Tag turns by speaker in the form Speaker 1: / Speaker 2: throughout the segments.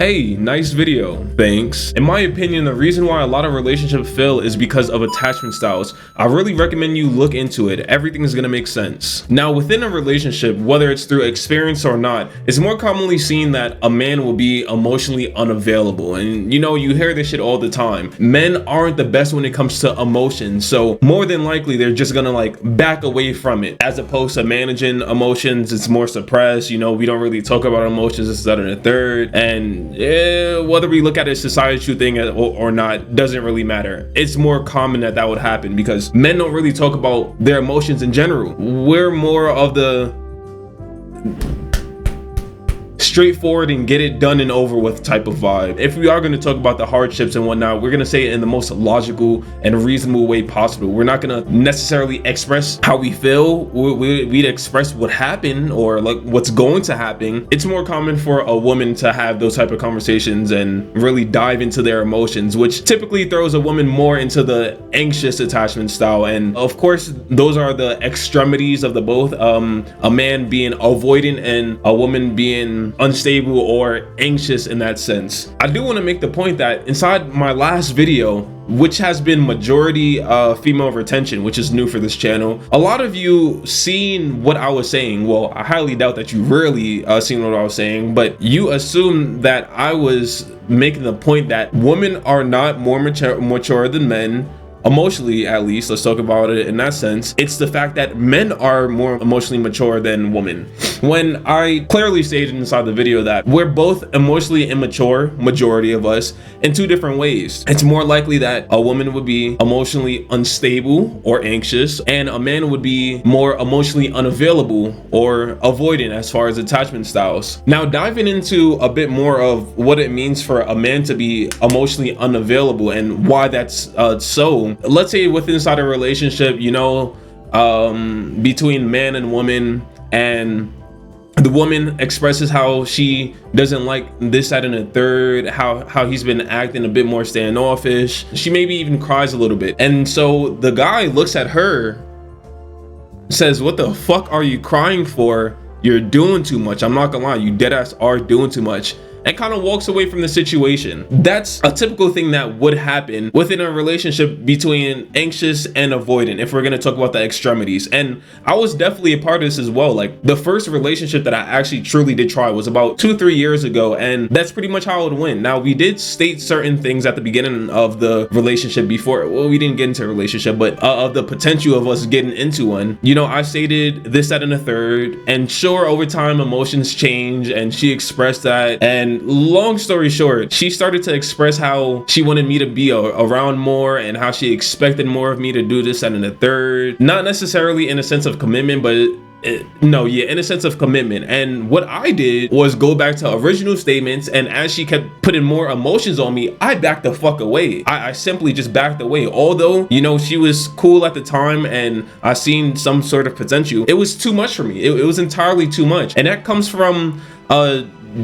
Speaker 1: Hey, nice video. Thanks. In my opinion, the reason why a lot of relationships fail is because of attachment styles. I really recommend you look into it. Everything is gonna make sense. Now, within a relationship, whether it's through experience or not, it's more commonly seen that a man will be emotionally unavailable. And you hear this shit all the time. Men aren't the best when it comes to emotions. So more than likely, they're just gonna back away from it. As opposed to managing emotions, it's more suppressed. We don't really talk about emotions, this, that, and the third. And whether we look at it as society thing or not doesn't really matter. It's more common that would happen because men don't really talk about their emotions in general. We're more of the straightforward and get it done and over with type of vibe. If we are going to talk about the hardships and whatnot, we're going to say it in the most logical and reasonable way possible. We're not going to necessarily express how we feel. We'd express what happened or what's going to happen. It's more common for a woman to have those type of conversations and really dive into their emotions, which typically throws a woman more into the anxious attachment style. And of course, those are the extremities of the both. A man being avoidant and a woman being unstable or anxious in that sense. I do want to make the point that inside my last video, which has been majority female retention, which is new for this channel, a lot of you seen what I was saying. Well, I highly doubt that you really seen what I was saying, but you assume that I was making the point that women are not more mature than men. Emotionally, at least. Let's talk about it in that sense. It's the fact that men are more emotionally mature than women, when I clearly stated inside the video that we're both emotionally immature, majority of us, in two different ways. It's more likely that a woman would be emotionally unstable or anxious, and a man would be more emotionally unavailable or avoidant as far as attachment styles. Now, diving into a bit more of what it means for a man to be emotionally unavailable and why that's so. Let's say within inside a relationship, between man and woman, and the woman expresses how she doesn't like this, that, and the third, how he's been acting a bit more standoffish. She maybe even cries a little bit. And so the guy looks at her, says, "What the fuck are you crying for? You're doing too much. I'm not gonna lie, you deadass are doing too much." And kind of walks away from the situation. That's a typical thing that would happen within a relationship between anxious and avoidant, if we're going to talk about the extremities. And I was definitely a part of this as well. Like, the first relationship that I actually truly did try was about 2-3 years ago, and that's pretty much how it went. Now, we did state certain things at the beginning of the relationship before, well, we didn't get into a relationship, but of the potential of us getting into one. I stated this, that, and the third, and sure, over time emotions change, and she expressed that. And long story short, she started to express how she wanted me to be around more and how she expected more of me to do this, and the third. Not necessarily in a sense of commitment, but in a sense of commitment. And what I did was go back to original statements, and as she kept putting more emotions on me, I backed the fuck away. I simply just backed away. Although, she was cool at the time and I seen some sort of potential, it was too much for me. It was entirely too much. And that comes from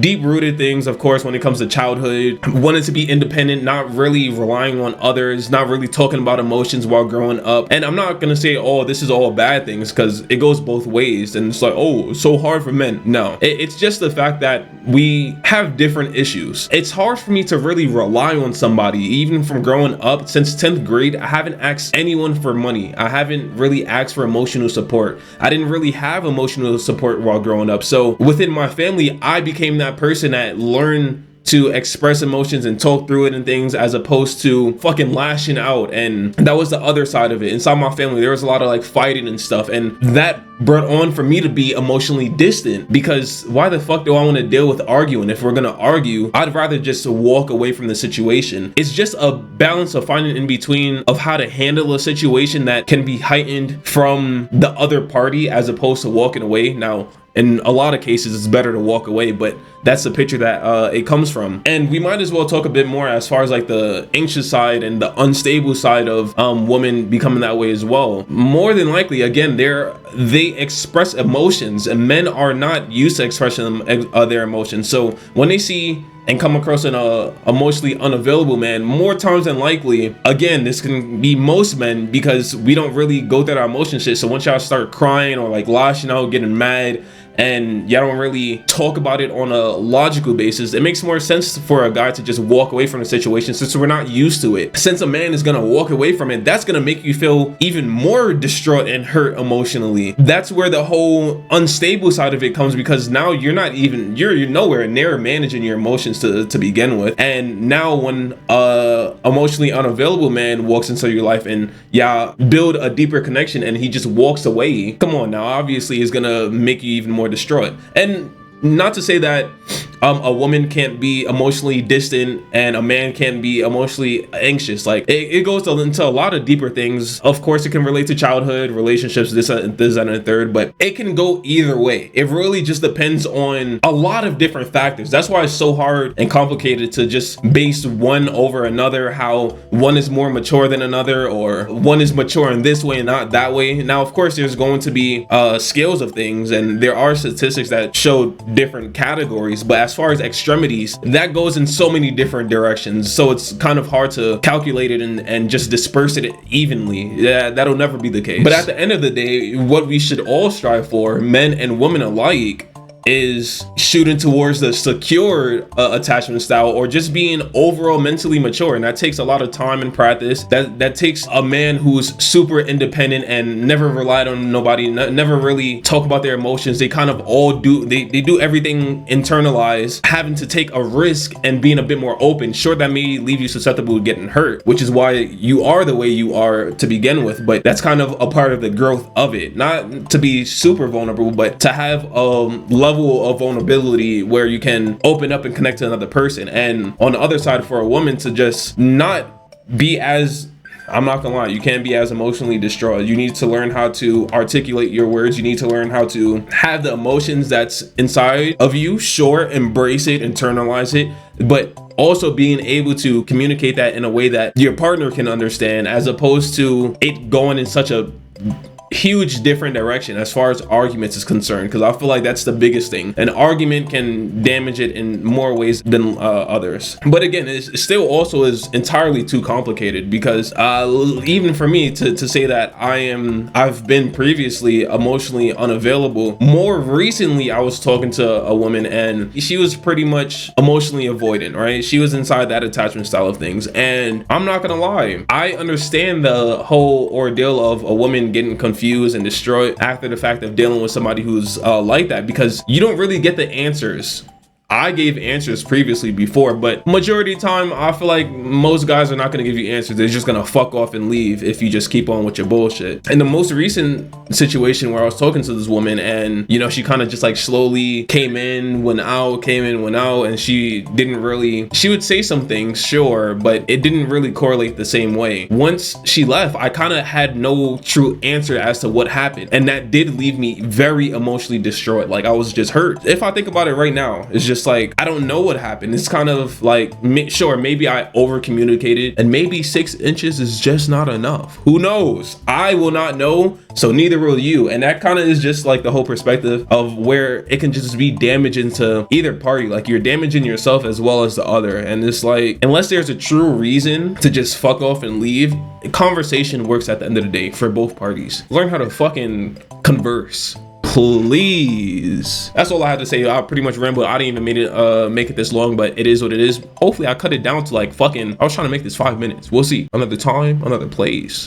Speaker 1: deep-rooted things, of course, when it comes to childhood, wanting to be independent, not really relying on others, not really talking about emotions while growing up. And I'm not gonna say, oh, this is all bad things, because it goes both ways, and it's like, oh, it's so hard for men. No, it's just the fact that we have different issues. It's hard for me to really rely on somebody. Even from growing up, since 10th grade, I haven't asked anyone for money. I haven't really asked for emotional support. I didn't really have emotional support while growing up. So within my family, I became that person that learned to express emotions and talk through it and things, as opposed to fucking lashing out. And that was the other side of it. Inside my family, there was a lot of fighting and stuff, and that brought on for me to be emotionally distant, because why the fuck do I want to deal with arguing? If we're gonna argue, I'd rather just walk away from the situation. It's just a balance of finding in between of how to handle a situation that can be heightened from the other party, as opposed to walking away. Now, in a lot of cases, it's better to walk away, but that's the picture that it comes from. And we might as well talk a bit more as far as the anxious side and the unstable side of women becoming that way as well. More than likely, again, they express emotions, and men are not used to expressing their emotions. So when they see and come across an emotionally unavailable man, more times than likely, again, this can be most men, because we don't really go through our emotion shit. So once y'all start crying or lashing out, getting mad, and y'all don't really talk about it on a logical basis, it makes more sense for a guy to just walk away from the situation, since we're not used to it. Since a man is gonna walk away from it, that's gonna make you feel even more distraught and hurt emotionally. That's where the whole unstable side of it comes, because now you're nowhere near managing your emotions to begin with. And now when emotionally unavailable man walks into your life and y'all build a deeper connection and he just walks away, come on now, obviously it's gonna make you even more distraught. And not to say that a woman can't be emotionally distant and a man can't be emotionally anxious. Like it goes into a lot of deeper things. Of course, it can relate to childhood, relationships, this and a third, but it can go either way. It really just depends on a lot of different factors. That's why it's so hard and complicated to just base one over another, how one is more mature than another, or one is mature in this way and not that way. Now, of course, there's going to be scales of things, and there are statistics that show different categories, but as far as extremities, that goes in so many different directions, so it's kind of hard to calculate it and just disperse it evenly. Yeah, that'll never be the case. But at the end of the day, what we should all strive for, men and women alike, is shooting towards the secure attachment style, or just being overall mentally mature. And that takes a lot of time and practice. That takes a man who's super independent and never relied on nobody, never really talk about their emotions. They kind of all do, they do everything internalized, having to take a risk and being a bit more open. Sure, that may leave you susceptible to getting hurt, which is why you are the way you are to begin with, but that's kind of a part of the growth of it. Not to be super vulnerable, but to have a level of vulnerability where you can open up and connect to another person. And on the other side, for a woman to just not be as, I'm not gonna lie, you can't be as emotionally distraught. You need to learn how to articulate your words. You need to learn how to have the emotions that's inside of you, sure, embrace it, internalize it, but also being able to communicate that in a way that your partner can understand, as opposed to it going in such a huge different direction as far as arguments is concerned, because I feel like that's the biggest thing. An argument can damage it in more ways than others. But again, it still also is entirely too complicated, because even for me to say that I've been previously emotionally unavailable, more recently I was talking to a woman and she was pretty much emotionally avoidant, right? She was inside that attachment style of things, and I'm not gonna lie, I understand the whole ordeal of a woman getting confused and destroyed after the fact of dealing with somebody who's like that, because you don't really get the answers. I gave answers previously before, but majority of the time I feel like most guys are not going to give you answers. They're just going to fuck off and leave if you just keep on with your bullshit. In the most recent situation where I was talking to this woman, and you know, she kind of just like slowly came in, went out, and she would say some things, sure, but it didn't really correlate the same way. Once she left, I kind of had no true answer as to what happened, and that did leave me very emotionally distraught. Like, I was just hurt. If I think about it right now, it's just like, I don't know what happened. It's kind of like, sure, maybe I over communicated, and maybe 6 inches is just not enough. Who knows? I will not know, so neither will you. And that kind of is just like the whole perspective of where it can just be damaging to either party. Like, you're damaging yourself as well as the other. And it's like, unless there's a true reason to just fuck off and leave, conversation works at the end of the day for both parties. Learn how to fucking converse, please. That's all I had to say. I pretty much rambled. I didn't even make it this long, but it is what it is. Hopefully I cut it down to like fucking, I was trying to make this 5 minutes. We'll see. Another time, another place.